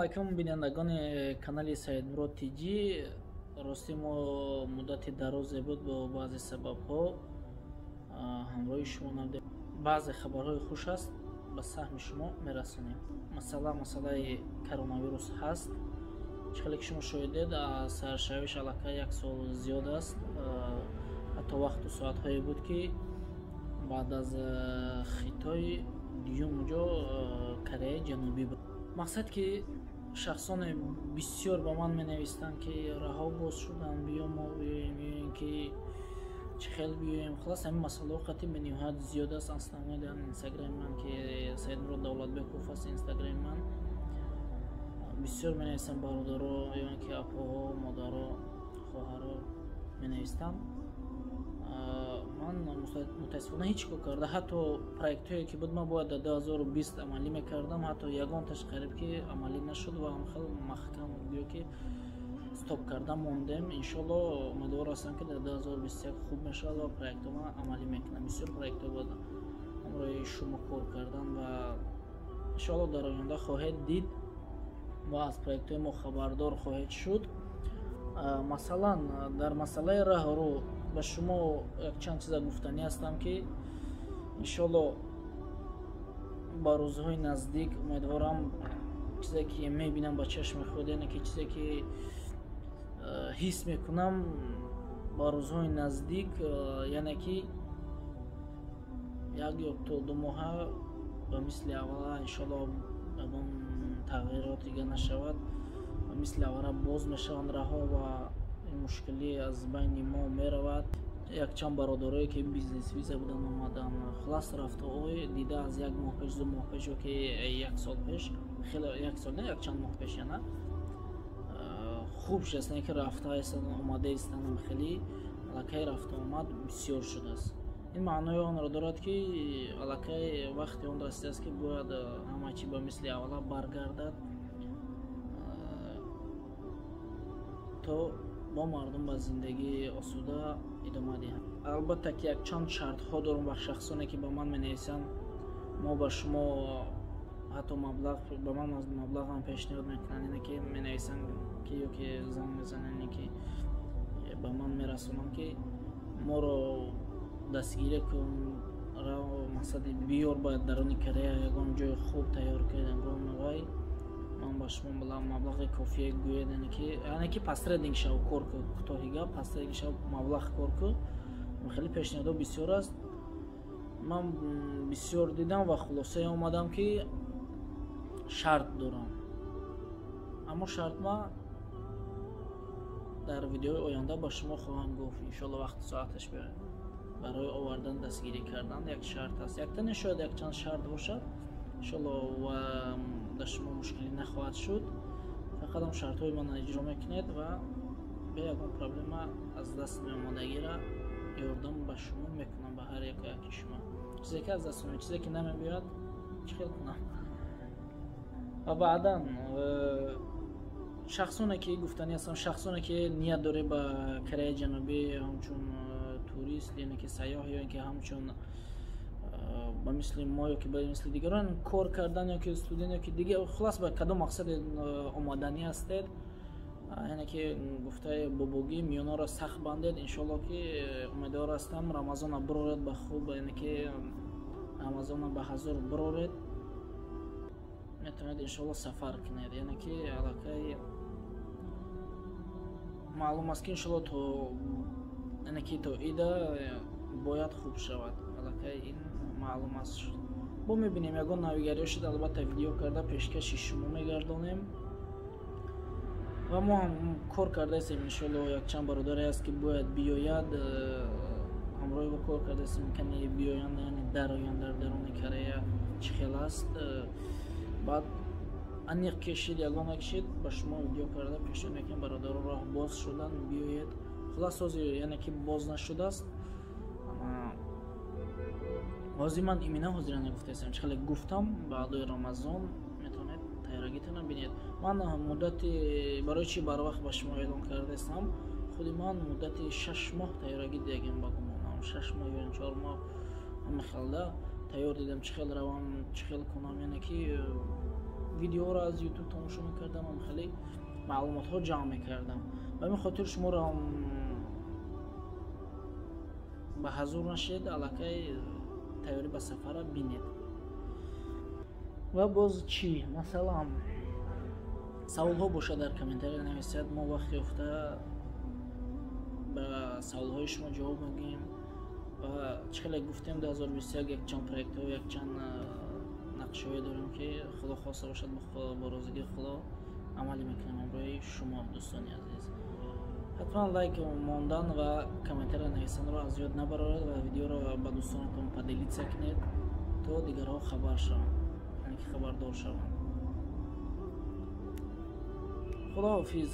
алайкум бинандагони канали Саидмурод Тиҷӣ. Рости мо муддати дарозе буд бо баъзе сабабҳо ҳамроҳи шумо набудем. Баъзе хабарҳои хуш аст, ба саҳми шумо мерасонем. масъалаи коронавирус ҳаст. чихеле ки шумо шоҳидед, саршавиш аллакай 1 сол зиёд аст. ҳатто вақту соатҳое буд ки баъд аз Хитой дуюм ҷо Кореяи Ҷанубӣ буд. Мақсад ки шахсоне бисёр ба ман менавистанд ки раҳо боз шуданд, биё мо биёем, ё ин ки чӣ хел биёем. Халас ҳамин масъалаҳо қатъи бениҳоят зиёд аст. Аслан дар инстаграми ман ки Саидмурод Давлатбеков аст, инстаграми ман бисёр менависанд бародаро, ё ин ки апоҳо, модаро, хоҳаро менавистанд. Ман мутаассифона ҳеҷ кор карда, ҳатто проектҳое ки буд ман бояд дар 2020 амалӣ мекардам, ҳатто ягонташ қариб ки амалӣ нашуд ва хел маҳкам гӯё ки стоп карда мондем. Иншоалло умедвор ҳастам ки дар 2021 хуб мешавад ва проектҳома амалӣ мекунам. Бисёр проектҳо буд ҳамроҳи шумо кор кардан ва иншоалло дар оянда хоҳед дид ва аз проектҳои мо хабардор хоҳед шуд. Масалан, дар масъалаи раҳрӯ ба шумо якчанд чиза гуфтанӣ ҳастам ки иншоалло ба рӯзҳои наздик умедворам чизе ки мебинам ба чашми худ, яъне ки чизе ки ҳис мекунам ба рӯзҳои наздик, яъне ки 1 ё то 2 моҳа ба мисли аввала иншоалло ягон тағйирот дига нашавад. Мисли аввала боз мешаванд раҳо ва мушкилӣ аз байни мо меравад. Якчанд бародарое ки бизнесвиза будан омадан, хулас рафтаҳои дида аз 1 моҳ пеш, 2 моҳ пеш ки 1 сол пеш, хеле 1 сол не, якчанд моҳ пеш яна хуб шудастанд ки рафтаҳастанд, омадаистанд, хеле аллакай рафта омад бисёр шудааст. ин маънои онро дорад ки аллакай вақти он расидааст ки бояд ҳама чӣ ба мисли аввала баргардад, то мо мардум ба зиндагии осуда идома диҳам. Албатта ки якчанд шартҳо дорам ба шахсоне ки ба ман менависанд, мо ба шумо ҳатто маблағ ба ман аз маблағам пешниҳод мекунанд, яъне ки менависанд ки ё ки занг мезананд, яъне ки ба ман мерасонанд ки моро дастгирӣ кун, мақсади биёр ба даруни Корея ягон ҷои хуб тайёр кардем вай ман ба шумо маблағи кофия гӯед, яъне ки посредник шав кор ку, кӯтоҳи гап посредник шав маблағ кор ку. Хеле пешниҳодо бисёр аст. Ман бисёр дидам ва хулосае омадам ки шарт дорам. Аммо шартма дар видеои оянда ба шумо хоҳам гуфт. Иншоалло вақти соаташ биёяд. Барои овардан дастгирӣ кардан як шарт аст. Якта не шояд якчанд шарт бошад. Иншоалло ва дар шумо мушкилӣ нахоҳад шуд. Фақат ҳам шартҳои манро иҷро мекунед ва бе ягон проблема аз даст меомадагиро ёрдам ба шумо мекунам, ба ҳар яки шумо. Чизе ки аз дастам меояд, чизе ки намебиёяд чӣ хел кунам. Ва баъдан шахсоне ки гуфтанӣ ҳастам, шахсоне ки ният дорӣ ба Кореяи Ҷанубӣ ҳамчун турист, яъне ки сайёҳ, ё ин ки ҳамчун ба мисли мо ё ки ба мисли дигарон кор кардан ё ки студент ё ки дигар, хулас ба кадом мақсаде омаданӣ ҳастед, яъне ки гуфтаи бобогӣ миёнаро сахт бандед. Иншоалло ки умедвор ҳастам рамазона бироред ба хуб, яъне ки рамазона ба ҳазур бироред, метавонед иншоалло сафар кунед. Яъне ки аллакай маълум аст ки иншоалло то яъне ки то ида бояд хуб шавад. Аллакай ин маълум аст. Бо мебинем ягон навигариё шуд, албатта видео карда пешкаши шумо мегардонем ва мо ҳам кор кардаистем. Иншоалло якчанд бародаре аст ки бояд биёяд, ҳамроҳи ба кор кардаистем кани биёянд, яъне дар оянд дар даруни Корея чӣ хел аст. баъд аниқ кишид, ягона кишид ба шумо видео карда пешниҳод мекунем, бародаро роҳ боз шуданд, биёед. Хулас ҳозир яъне ки боз нашудааст. ҳозир ман имина ҳозира нагуфтаистам, чӣ хеле гуфтам баъдои Рамазон метавонед тайёрагитона бинед. Ман муддати барои чӣ барвақт ба шумо эълон кардаистам, худи ман муддати 6 моҳ тайёрагӣ дидагем ба гумонам, 6 моҳ ё 4 моҳ ҳамин хелда тайёр дидам, чӣ хел равам, чӣ хел кунам, яъне ки видеоро аз ютуб тамошо мекардам, хеле маълумотҳо ҷамъ мекардам. ба ҳамин хотир шуморо ба ҳазур нашед, аллакай тайёрӣ ба сафара бинед. ва боз чӣ? Масалан, саволҳо бошад дар комментария нависед, мо вақте ёфта ба саволҳои шумо ҷавоб мегӯем. ва чӣ хеле гуфтем 2021 якчанд проектҳо, якчанд нақшҳое дорем ки худо хоста бошад бо розигии худо амалӣ мекунем ҳамроҳи шумо дӯстони азиз. ҳатман лайк мондан ва комментария навистанро аз ёд набароред ва видеоро ба дӯстонатон поделитсия кунед, то дигарҳо хабар шаванд, яъне ки хабардор шаванд. خداحافظ.